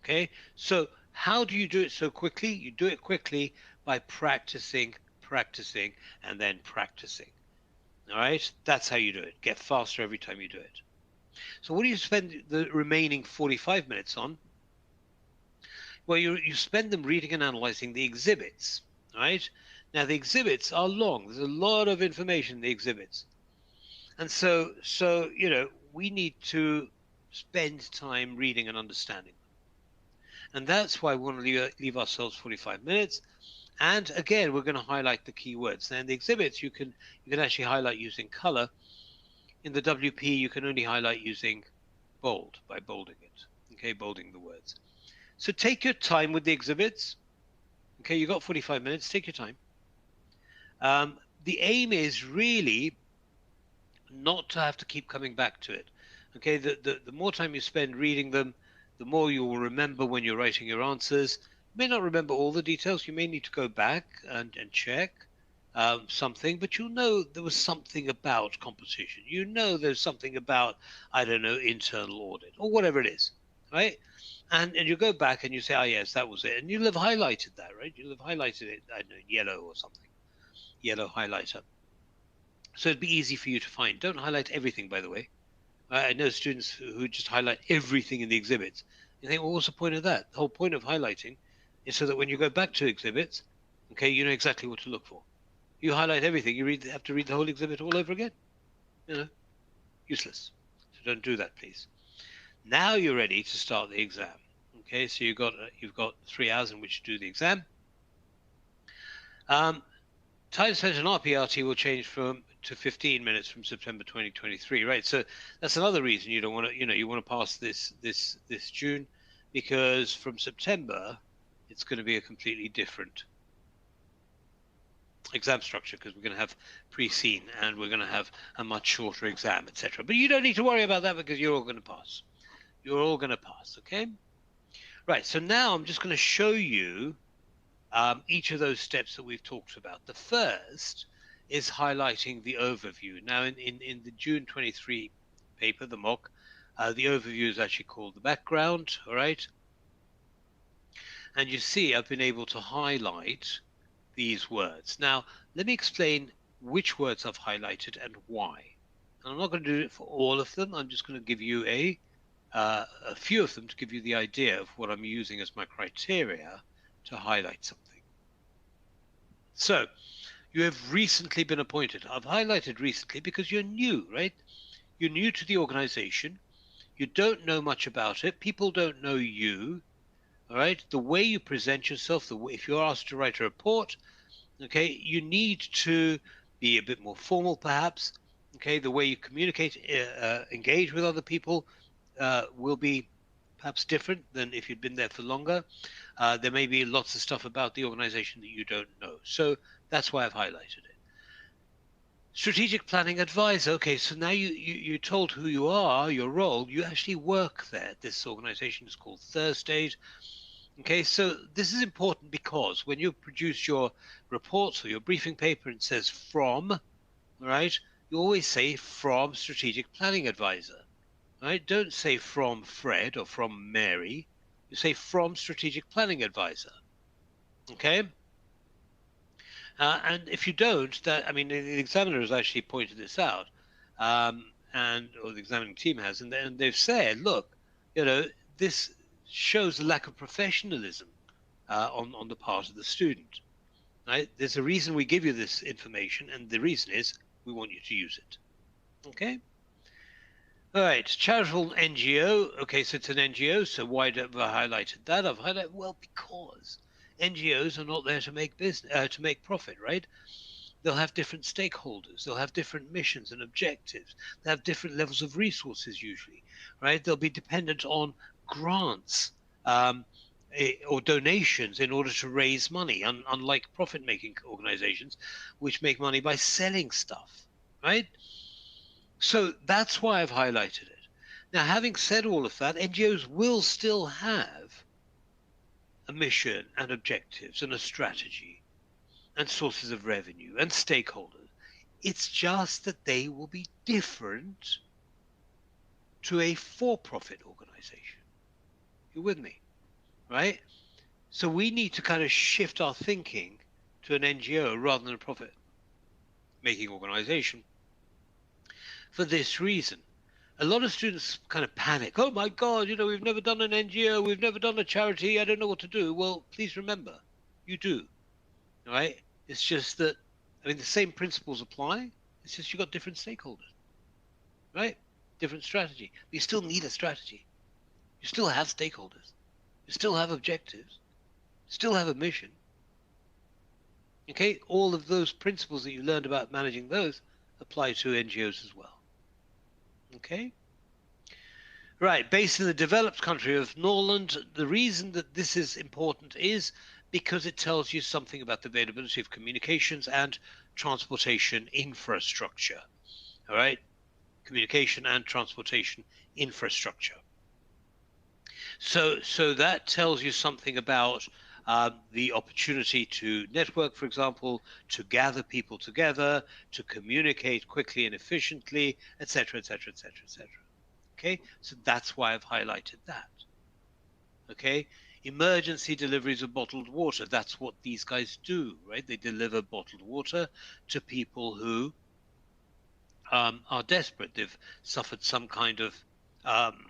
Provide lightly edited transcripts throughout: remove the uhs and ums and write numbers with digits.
Okay, so how do you do it so quickly? You do it quickly by practicing, practicing, and then practicing. All right, that's how you do it. Get faster every time you do it. So what do you spend the remaining 45 minutes on? Well, you spend them reading and analyzing the exhibits, right? Now the exhibits are long. There's a lot of information in the exhibits, and so we need to spend time reading and understanding them, and that's why we want to leave ourselves 45 minutes. And again, we're going to highlight the keywords. Now in the exhibits, you can actually highlight using color. In the WP, you can only highlight using bold by bolding it. Okay, bolding the words. So take your time with the exhibits. Okay, you got 45 minutes. Take your time. The aim is really not to have to keep coming back to it. Okay, the more time you spend reading them, the more you will remember when you're writing your answers. You may not remember all the details. You may need to go back and check something, but you'll know there was something about composition. You know there's something about, I don't know, internal audit or whatever it is, right? And you go back and you say, oh yes, that was it, and you'll have highlighted that, right? You'll have highlighted it, I don't know, yellow or something, yellow highlighter. So it'd be easy for you to find. Don't highlight everything, by the way. I know students who just highlight everything in the exhibits. You think, well, what's the point of that? The whole point of highlighting is so that when you go back to exhibits, okay, you know exactly what to look for. You highlight everything, have to read the whole exhibit all over again. You know, useless. So don't do that, please. Now you're ready to start the exam. Okay, so you've got 3 hours in which to do the exam. Time spent on RPRT will change to 15 minutes from September 2023, right? So that's another reason you don't want to, you want to pass this June, because from September it's going to be a completely different exam structure, because we're going to have pre-seen and we're going to have a much shorter exam, etc. But you don't need to worry about that because you're all going to pass. You're all going to pass, okay? Right. So now I'm just going to show you each of those steps that we've talked about. The first is highlighting the overview. Now, in the June 23 paper, the mock, the overview is actually called the background, all right? And you see I've been able to highlight these words. Now, let me explain which words I've highlighted and why. And I'm not going to do it for all of them. I'm just going to give you a few of them to give you the idea of what I'm using as my criteria to highlight something. So, you have recently been appointed. I've highlighted recently because you're new, right? You're new to the organization. You don't know much about it. People don't know you, all right? The way you present yourself, if you're asked to write a report, okay, you need to be a bit more formal, perhaps. Okay, the way you communicate, engage with other people will be perhaps different than if you'd been there for longer. There may be lots of stuff about the organization that you don't know. So that's why I've highlighted it. Strategic planning advisor. Okay, so now you're told who you are, your role. You actually work there. This organization is called Thursdays. Okay, so this is important because when you produce your reports or your briefing paper, it says from, right? You always say from strategic planning advisor, right? Don't say from Fred or from Mary. You say from strategic planning advisor. Okay. And if you don't, that, I mean, the examiner has actually pointed this out, or the examining team has, and they've said, look, this shows a lack of professionalism on the part of the student. Right? There's a reason we give you this information, and the reason is we want you to use it. Okay. All right, charitable NGO. Okay, so it's an NGO. So why have I highlighted that? I've highlighted, well, because NGOs are not there to make business, to make profit, right? They'll have different stakeholders. They'll have different missions and objectives. They have different levels of resources usually, right? They'll be dependent on grants or donations in order to raise money, unlike profit-making organizations, which make money by selling stuff, right? So that's why I've highlighted it. Now, having said all of that, NGOs will still have a mission and objectives and a strategy and sources of revenue and stakeholders. It's just that they will be different to a for-profit organization. You with me? right? So we need to kind of shift our thinking to an NGO rather than a profit-making organization for this reason. A lot of students kind of panic. Oh my God, we've never done an NGO, we've never done a charity, I don't know what to do. Well, please remember, you do, right? It's just that, I mean, the same principles apply. It's just you've got different stakeholders, right? Different strategy. But you still need a strategy. You still have stakeholders. You still have objectives. You still have a mission. Okay, all of those principles that you learned about managing those apply to NGOs as well. Okay. Right, based in the developed country of Norland, the reason that this is important is because it tells you something about the availability of communications and transportation infrastructure. All right, communication and transportation infrastructure. So that tells you something about the opportunity to network, for example, to gather people together, to communicate quickly and efficiently, etc., etc., etc., etc. Okay, so that's why I've highlighted that. Okay, emergency deliveries of bottled water. That's what these guys do, right? They deliver bottled water to people who are desperate. They've suffered some kind of um,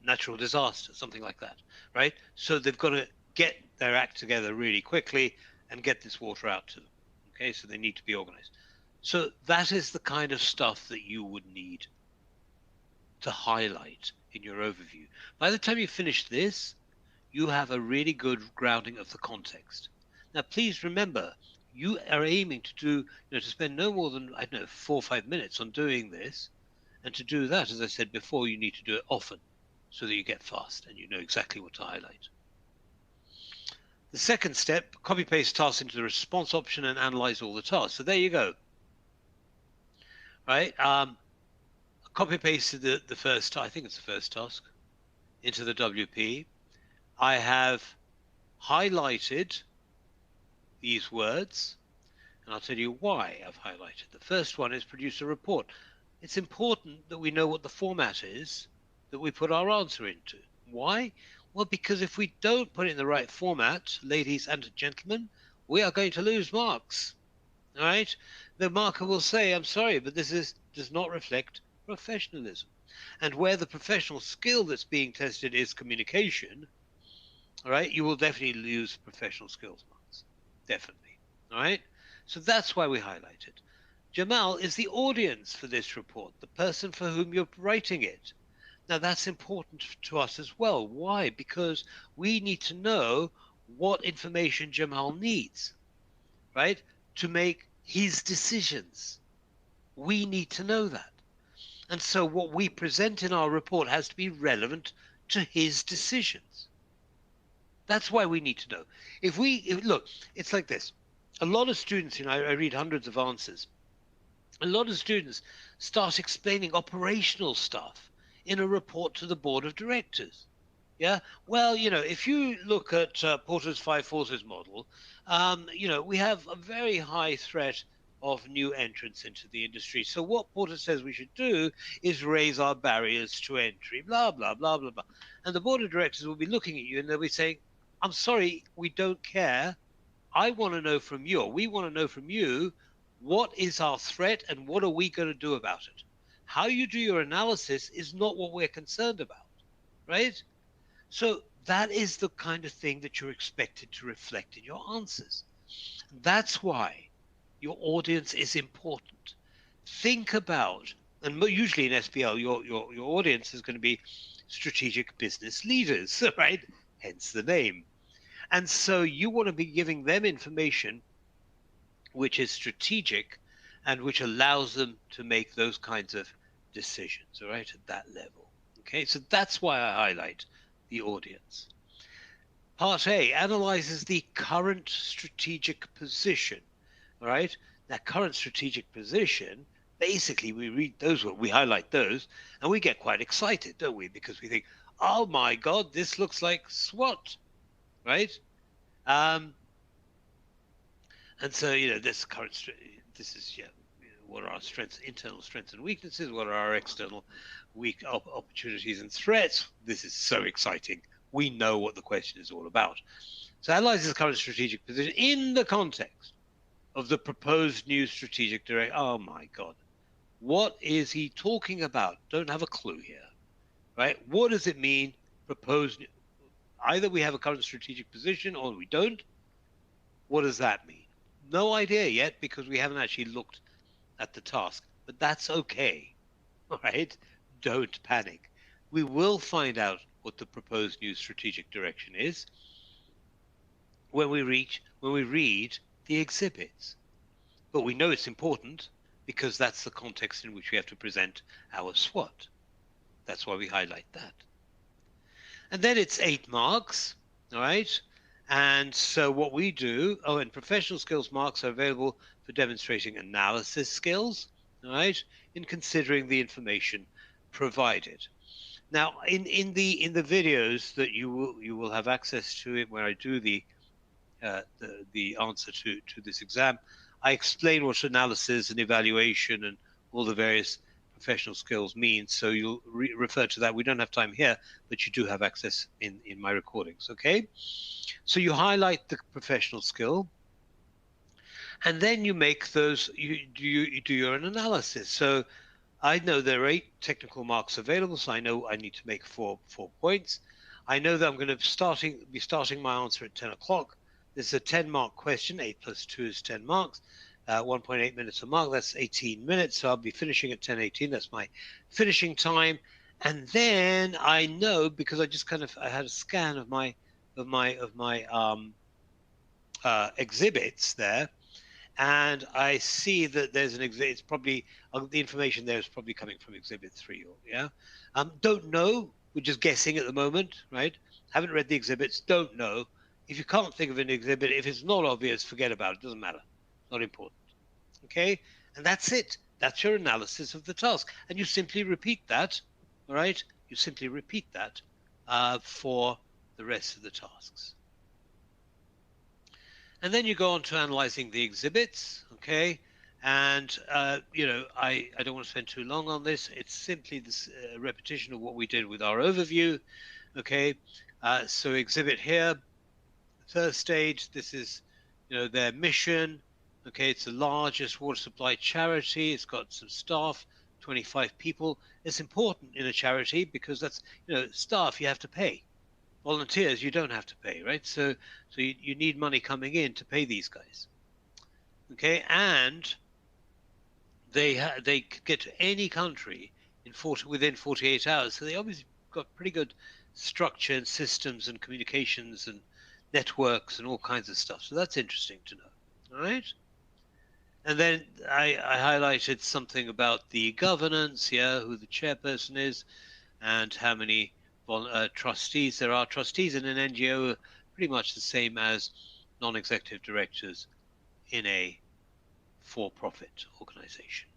natural disaster, something like that, right? So they've got to get their act together really quickly and get this water out to them. Okay, so they need to be organized. So that is the kind of stuff that you would need to highlight in your overview. By the time you finish this, you have a really good grounding of the context. Now, please remember, you are aiming to do, to spend no more than, I don't know, 4 or 5 minutes on doing this. And to do that, as I said before, you need to do it often so that you get fast and you know exactly what to highlight. The second step, copy paste tasks into the response option and analyze all the tasks. So there you go. Right? Copy pasted the first, I think it's the first task, into the WP. I have highlighted these words, and I'll tell you why I've highlighted. The first one is produce a report. It's important that we know what the format is that we put our answer into. Why? Well, because if we don't put it in the right format, ladies and gentlemen, we are going to lose marks. All right? The marker will say, I'm sorry, but this does not reflect professionalism. And where the professional skill that's being tested is communication, all right, you will definitely lose professional skills marks. Definitely. All right? So that's why we highlight it. Jamal is the audience for this report, the person for whom you're writing it. Now, that's important to us as well. Why? Because we need to know what information Jamal needs, right, to make his decisions. We need to know that. And so what we present in our report has to be relevant to his decisions. That's why we need to know. Look, it's like this. A lot of students, I read hundreds of answers. A lot of students start explaining operational stuff in a report to the board of directors. Yeah. Well, if you look at Porter's five forces model, we have a very high threat of new entrants into the industry. So what Porter says we should do is raise our barriers to entry, blah, blah, blah, blah, blah. And the board of directors will be looking at you and they'll be saying, I'm sorry, we don't care. I want to know from you, or we want to know from you, what is our threat and what are we going to do about it? How you do your analysis is not what we're concerned about, right? So that is the kind of thing that you're expected to reflect in your answers. That's why your audience is important. Think about, and usually in SBL, your audience is going to be strategic business leaders, right? Hence the name. And so you want to be giving them information which is strategic and which allows them to make those kinds of decisions, all right, at that level. Okay, so that's why I highlight the audience. Part A analyzes the current strategic position, all right? That current strategic position, basically we read those, we highlight those, and we get quite excited, don't we? Because we think, oh my God, this looks like SWOT, right? And so, this is what are our strengths, internal strengths and weaknesses? What are our external opportunities and threats? This is so exciting. We know what the question is all about. So analyzes the current strategic position in the context of the proposed new strategic direction. Oh my God. What is he talking about? Don't have a clue here, right? What does it mean, proposed? Either we have a current strategic position or we don't. What does that mean? No idea yet because we haven't actually looked at the task, but that's okay, all right? Don't panic. We will find out what the proposed new strategic direction is when we read the exhibits. But we know it's important because that's the context in which we have to present our SWOT. That's why we highlight that. And then it's 8 marks, all right? And so what we do, and professional skills marks are available for demonstrating analysis skills, all right, in considering the information provided. Now, in the videos that you will have access to it where I do the answer to this exam, I explain what analysis and evaluation and all the various professional skills means. So you'll refer to that. We don't have time here, but you do have access in my recordings. Okay. So you highlight the professional skill, and then you make those. You do your analysis. So I know there are 8 technical marks available, so I know I need to make four points. I know that I'm going to be starting my answer at 10 o'clock. This is a 10-mark question. 8 plus 2 is 10 marks. 1.8 minutes a mark. That's 18 minutes. So I'll be finishing at 10:18. That's my finishing time. And then I know, because I just I had a scan of my exhibits there, and I see that there's an exhibit. It's probably the information there is probably coming from exhibit 3. Or yeah, don't know. We're just guessing at the moment, right? Haven't read the exhibits. Don't know. If you can't think of an exhibit, if it's not obvious, forget about it. Doesn't matter. Not important. Okay, and that's it. That's your analysis of the task, and you simply repeat that. All right, you simply repeat that for the rest of the tasks. And then you go on to analyzing the exhibits, okay? And, I don't want to spend too long on this. It's simply this repetition of what we did with our overview, okay? So exhibit here, first stage, this is, their mission, okay? It's the largest water supply charity. It's got some staff, 25 people. It's important in a charity because that's, staff you have to pay. Volunteers you don't have to pay, right? So you need money coming in to pay these guys, okay? And they get to any country within 48 hours. So they obviously got pretty good structure and systems and communications and networks and all kinds of stuff. So that's interesting to know, all right? And then I highlighted something about the governance, who the chairperson is and how many trustees there are. Trustees in an NGO are pretty much the same as non-executive directors in a for-profit organization.